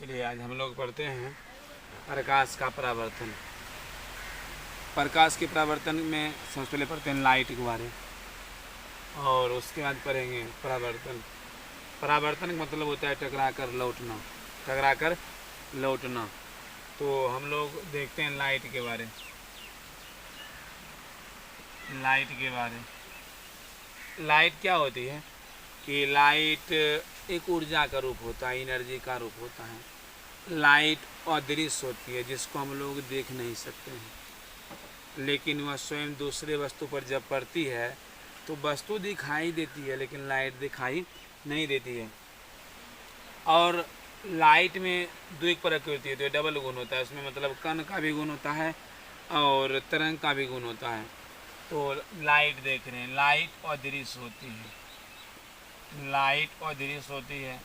चलिए आज हम लोग पढ़ते हैं प्रकाश का परावर्तन। प्रकाश के परावर्तन में सबसे पहले पढ़ते हैं लाइट के बारे और उसके बाद पढ़ेंगे परावर्तन। परावर्तन का मतलब होता है टकरा कर लौटना, टकरा कर लौटना। तो हम लोग देखते हैं लाइट के बारे। लाइट के बारे लाइट क्या होती है कि लाइट एक ऊर्जा का रूप होता है, एनर्जी का रूप होता है। लाइट अदृश्य होती है जिसको हम लोग देख नहीं सकते हैं, लेकिन वह स्वयं दूसरे वस्तु पर जब पड़ती है तो वस्तु दिखाई देती है लेकिन लाइट दिखाई नहीं देती है। और लाइट में दो एक प्रकृति होती है, डबल गुण होता है उसमें, मतलब कण का भी गुण होता है और तरंग का भी गुण होता है। तो लाइट देख रहे हैं, लाइट अदृश्य होती है, लाइट अदृश्य होती है।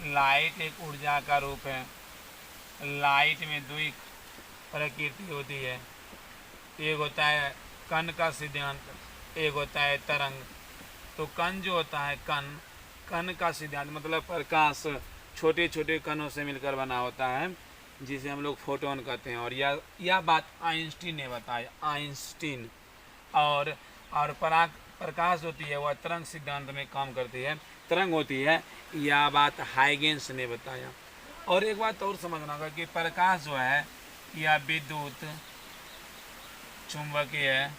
लाइट एक ऊर्जा का रूप है। लाइट में दो एक प्रकृति होती है, एक होता है कण का सिद्धांत, एक होता है तरंग। तो कण जो होता है कण का सिद्धांत मतलब प्रकाश छोटे छोटे कणों से मिलकर बना होता है जिसे हम लोग फोटोन कहते हैं। और यह बात आइंस्टीन ने बताया, आइंस्टीन। और प्रकाश होती है वह तरंग सिद्धांत में काम करती है, तरंग होती है, यह बात हाइगेंस ने बताया। और एक बात और समझना होगा कि प्रकाश जो है यह विद्युत, चुंबकीय,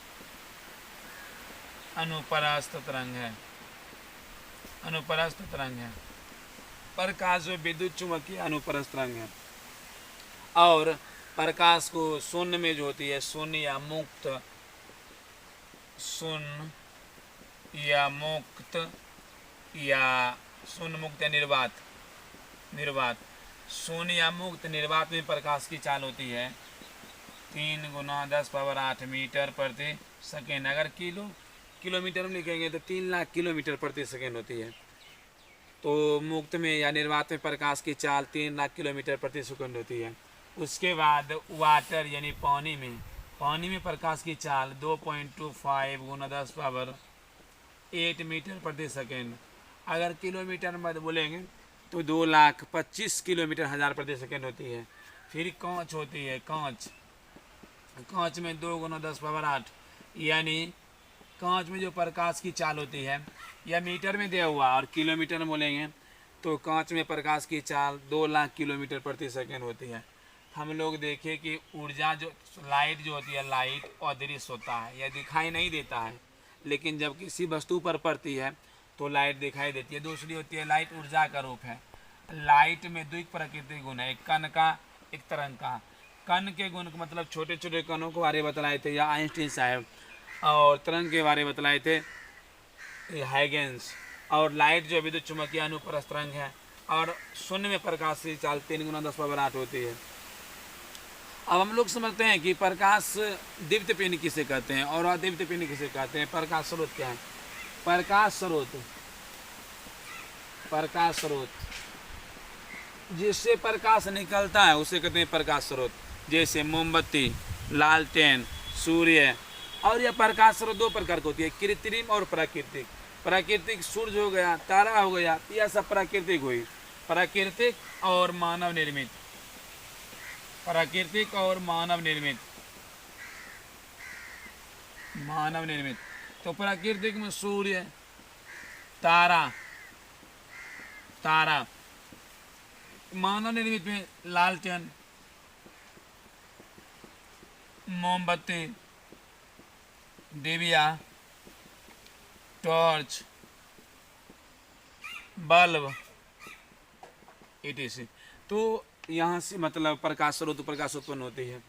अनुप्रस्थ तरंग है, अनुप्रस्थ तरंग है। प्रकाश जो विद्युत, चुंबकीय, अनुप्रस्थ तरंग है। और प्रकाश को शून्य में जो होती है, शून्य या मुक्त, शून्य या मुक्त या शून्य मुक्त या निर्वात, शून्य या मुक्त निर्वात में प्रकाश की चाल होती है 3 × 10⁸ मीटर प्रति सेकेंड। अगर किलोमीटर में लिखेंगे तो 3 लाख किलोमीटर प्रति सेकेंड होती है। तो मुक्त में या निर्वात में प्रकाश की चाल 3 लाख किलोमीटर प्रति सेकेंड होती है। उसके बाद वाटर यानी पानी में प्रकाश की चाल 2.25 × 10⁸ मीटर प्रति सेकेंड। अगर किलोमीटर में बोलेंगे तो 2,25,000 किलोमीटर हजार प्रति सेकेंड होती है। फिर कांच होती है, कांच में 2 × 10⁸, यानी कांच में जो प्रकाश की चाल होती है यह मीटर में दिया हुआ, और किलोमीटर में बोलेंगे तो कांच में प्रकाश की चाल 2 लाख किलोमीटर प्रति सेकेंड होती है। हम लोग देखें कि ऊर्जा जो लाइट जो होती है, लाइट अदृश्य होता है, यह दिखाई नहीं देता है, लेकिन जब किसी वस्तु पर पड़ती है तो लाइट दिखाई देती है। दूसरी होती है लाइट ऊर्जा का रूप है। लाइट में दो प्राकृतिक गुण है, एक कण का, एक तरंग का। कण के गुण मतलब छोटे छोटे कणों के बारे में बतलाए थे या आइंस्टीन साहब, और तरंग के बारे में बतलाए थे हाइगेंस। और लाइट जो विद्युत चुंबकीय अनुप्रस्थ तरंग है। और शून्य में प्रकाश की चाल 3 × 10⁸ होती है। अब हम लोग समझते हैं कि प्रकाश दीप्त पिंड किसे कहते हैं और अदीप्त पिंड किसे कहते हैं। प्रकाश स्रोत क्या है? प्रकाश स्रोत जिससे प्रकाश निकलता है उसे कहते हैं प्रकाश स्रोत। जैसे मोमबत्ती, लालटेन, सूर्य। और यह प्रकाश स्रोत दो प्रकार की होती है, कृत्रिम और प्राकृतिक। प्राकृतिक सूर्य हो गया, तारा हो गया, यह सब प्राकृतिक हुई। प्राकृतिक और मानव निर्मित, प्राकृतिक और मानव निर्मित। तो प्राकृतिक में सूर्य, तारा, मानव निर्मित में लालटेन, मोमबत्ती, डिबिया, टॉर्च, बल्ब, etc। तो यहाँ से मतलब प्रकाश स्रोत उत्पन्न होती है।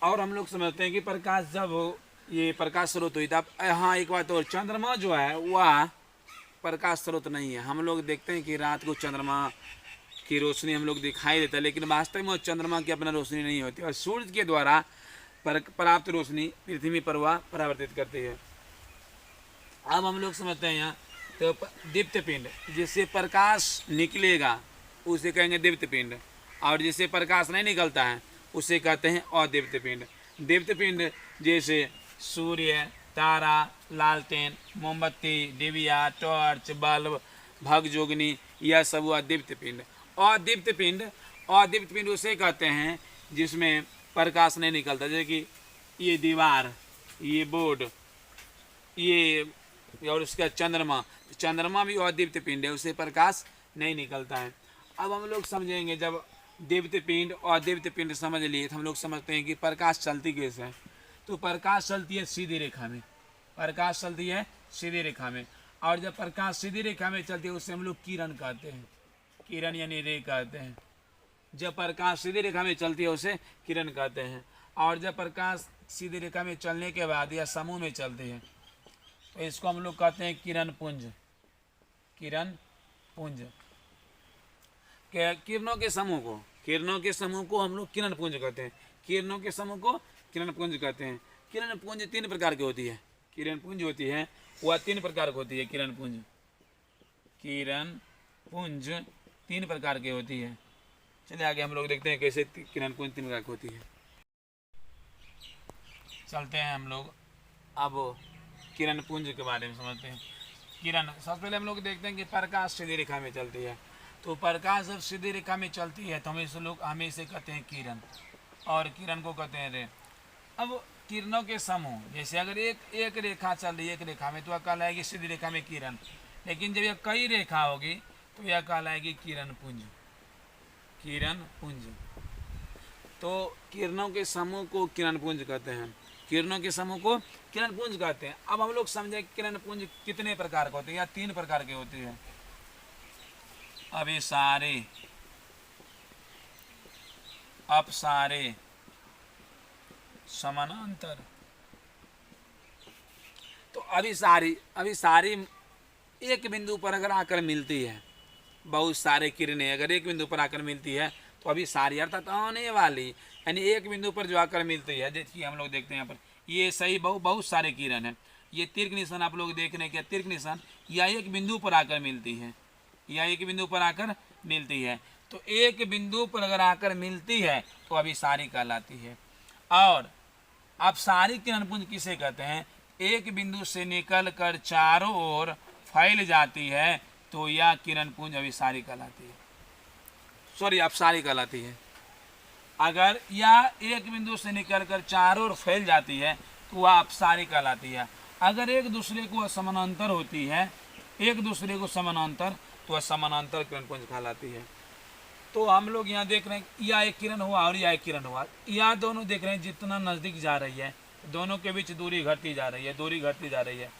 और हम लोग समझते हैं कि प्रकाश जब ये प्रकाश स्रोत हुई तब, हाँ एक बात और, चंद्रमा जो है वह प्रकाश स्रोत नहीं है। हम लोग देखते हैं कि रात को चंद्रमा की रोशनी हम लोग दिखाई देता है, लेकिन वास्तव में चंद्रमा की अपना रोशनी नहीं होती और सूर्य के द्वारा प्राप्त रोशनी पृथ्वी पर वह परावर्तित करती है। अब हम लोग समझते हैं यहाँ तो दीप्त पिंड, जिससे प्रकाश निकलेगा उसे कहेंगे दीप्त पिंड, और जिससे प्रकाश नहीं निकलता है उसे कहते हैं अदीप्त पिंड। दीप्त पिंड जैसे सूर्य, तारा, लालटेन, मोमबत्ती, डिबिया, टॉर्च, बल्ब, भगजोगनी, यह सब हुआ दीप्त पिंड। अदीप्त पिंड, अदीप्त पिंड उसे कहते हैं जिसमें प्रकाश नहीं निकलता, जैसे कि ये दीवार, ये बोर्ड, ये और उसका चंद्रमा, चंद्रमा भी अदीप्त पिंड है, उससे प्रकाश नहीं निकलता है। अब हम लोग समझेंगे, जब दीप्त पिंड और अदीप्त पिंड समझ लिए तो हम लोग समझते हैं कि प्रकाश चलती कैसे है। तो प्रकाश चलती है सीधी रेखा में, प्रकाश चलती है सीधी रेखा में, और जब प्रकाश सीधी रेखा में चलती है उससे हम लोग किरण कहते हैं, किरण यानी रे कहते हैं। जब प्रकाश सीधी रेखा में चलती है उसे किरण कहते हैं, और जब प्रकाश सीधी रेखा में चलने के बाद या समूह में चलती है तो इसको हम लोग कहते हैं किरण पुंज, किरण पुंज। किरणों के समूह को, किरणों के समूह को हम लोग किरण पुंज कहते हैं, किरणों के समूह को किरण पुंज कहते हैं। किरण पुंज 3 प्रकार की होती है, किरण पुंज होती है वह 3 प्रकार की होती है। किरण पुंज, किरण पुंज 3 प्रकार की होती है। चलिए आगे हम लोग देखते हैं कैसे किरण पुंज 3 प्रकार की होती है। चलते हैं हम लोग अब किरण पुंज के बारे में समझते हैं। किरण, सबसे पहले हम लोग देखते हैं कि प्रकाश सीधी रेखा में चलती है, तो प्रकाश जब सीधी रेखा में चलती है तो हमें इसे कहते हैं किरण, और किरण को कहते हैं रे। अब किरणों के समूह, जैसे अगर एक रेखा चल रही है एक रेखा में तो वह कहलाएगी सीधी रेखा में किरण, लेकिन जब यह कई रेखा होगी तो यह कहलाएगी किरण पुंज, किरण पुंज। तो किरणों के समूह को किरण पुंज कहते हैं, किरणों के समूह को किरण पुंज कहते हैं। अब हम लोग समझे किरण पुंज कितने प्रकार के होते हैं, या 3 प्रकार के होते हैं। अभिसारे, अपसारे, समानांतर। तो अभिसारी एक बिंदु पर अगर आकर मिलती है, बहुत सारे किरणें अगर एक बिंदु पर आकर मिलती है तो अभिसारी अर्थात आने वाली, यानी एक बिंदु पर जो आकर मिलती है। देखिए हम लोग देखते हैं यहाँ पर ये सही बहुत सारे किरण है, ये तीर्घ निशान आप लोग देख रहे हैं क्या, तीर्घ निशान, यह एक बिंदु पर आकर मिलती है, यह एक बिंदु पर आकर मिलती है। तो एक बिंदु पर अगर आकर मिलती है तो अभिसारी कहलाती है। और अपसारी किरण पुंज किसे कहते हैं, एक बिंदु से निकल कर चारों ओर फैल जाती है तो यह किरण पुंज अभिसारी कहलाती है, सॉरी अपसारी कहलाती है। अगर यह एक बिंदु से निकलकर चारों ओर फैल जाती है तो वह अपसारी कहलाती है। अगर एक दूसरे को समानांतर होती है, एक दूसरे को समानांतर, तो वह समानांतर किरण पुंज कहलाती है। तो हम लोग यहाँ देख रहे हैं यह एक किरण हुआ और यह एक किरण हुआ, यह दोनों देख रहे हैं जितना नज़दीक जा रही है दोनों के बीच दूरी घटती जा रही है, दूरी घटती जा रही है।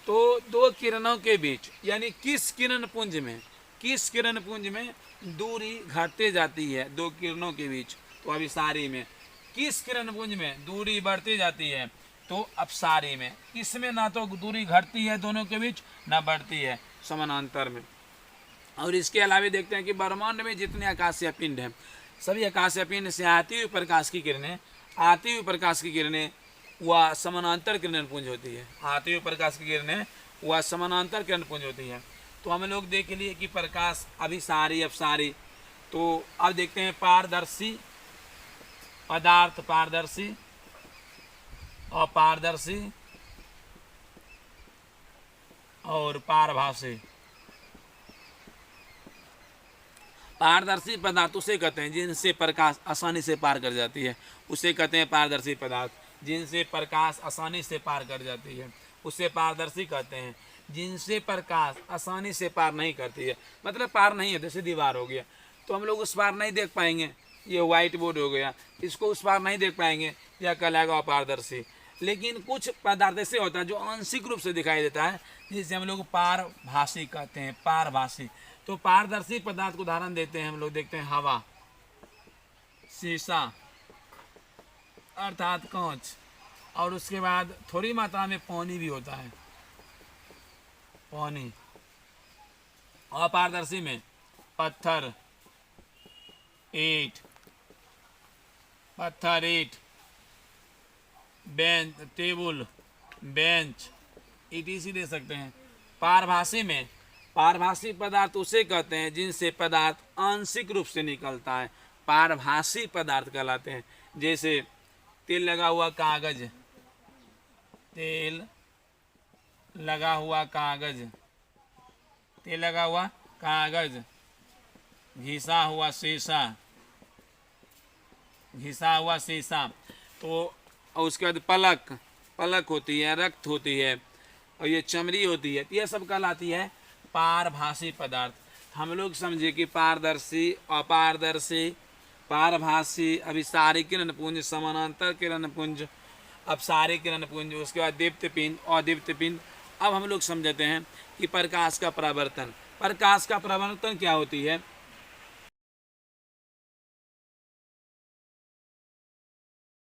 तो दो किरणों के बीच यानी किस किरण पुंज में, किस किरण पुंज में दूरी घटते जाती है दो किरणों के बीच, तो अभिसारी में। किस किरण पुंज में दूरी बढ़ती जाती है, तो अपसारी में। इसमें ना तो दूरी घटती है दोनों के बीच, ना बढ़ती है, समानांतर में। और इसके अलावा देखते हैं कि ब्रह्मांड में जितने आकाशीय पिंड हैं, सभी आकाशीय पिंड से आती हुई प्रकाश की किरणें, आती हुई प्रकाश की किरणें वह समानांतर किरण पुंज होती है, आती हुई प्रकाश की किरणें वह समानांतर किरण पुंज होती है। तो हम लोग देख लिए कि प्रकाश अभिसारी अपसारी। तो अब देखते हैं पारदर्शी पदार्थ, पारदर्शी अपारदर्शी और पारभासी। पारदर्शी पदार्थ उसे कहते हैं जिनसे प्रकाश आसानी से पार कर जाती है, उसे कहते हैं पारदर्शी पदार्थ। जिनसे प्रकाश आसानी से पार कर जाती है उसे पारदर्शी कहते हैं। जिनसे प्रकाश आसानी से पार नहीं करती है, मतलब पार नहीं है, जैसे दीवार हो गया तो हम लोग उस पार नहीं देख पाएंगे, ये व्हाइट बोर्ड हो गया, इसको उस पार नहीं देख पाएंगे, यह कहलाएगा अपारदर्शी। लेकिन कुछ पदार्थ ऐसे होता है जो आंशिक रूप से दिखाई देता है, जिसे हम लोग पारभासी कहते हैं, पारभासी। तो पारदर्शी पदार्थ को उदाहरण देते हैं हम लोग, देखते हैं हवा, शीशा अर्थात कांच, और उसके बाद थोड़ी मात्रा में पानी भी होता है, पानी। अपारदर्शी में पत्थर, ईंट, पत्थर, ईंट, बेंच, टेबल, बेंच, ईटीसी दे सकते हैं। पारभासी में, पारभासी पदार्थ उसे कहते हैं जिनसे पदार्थ आंशिक रूप से निकलता है, पारभासी पदार्थ कहलाते हैं। जैसे तेल लगा हुआ कागज, तेल लगा हुआ कागज, तेल लगा हुआ कागज, घिसा हुआ शीशा, घिसा हुआ शीशा। तो और उसके बाद पलक, पलक होती है, रक्त होती है, और ये चमड़ी होती है। ये सब कहलाती है पारभासी पदार्थ। हम लोग समझे कि पारदर्शी, अपारदर्शी, पारभासी, अभिसारी किरणपुंज, समानांतर किरणपुंज, अपसारी किरणपुंज, उसके बाद दीप्त पिंड, अदीप्त पिंड। अब हम लोग समझते हैं कि प्रकाश का परावर्तन। प्रकाश का परावर्तन क्या होती है?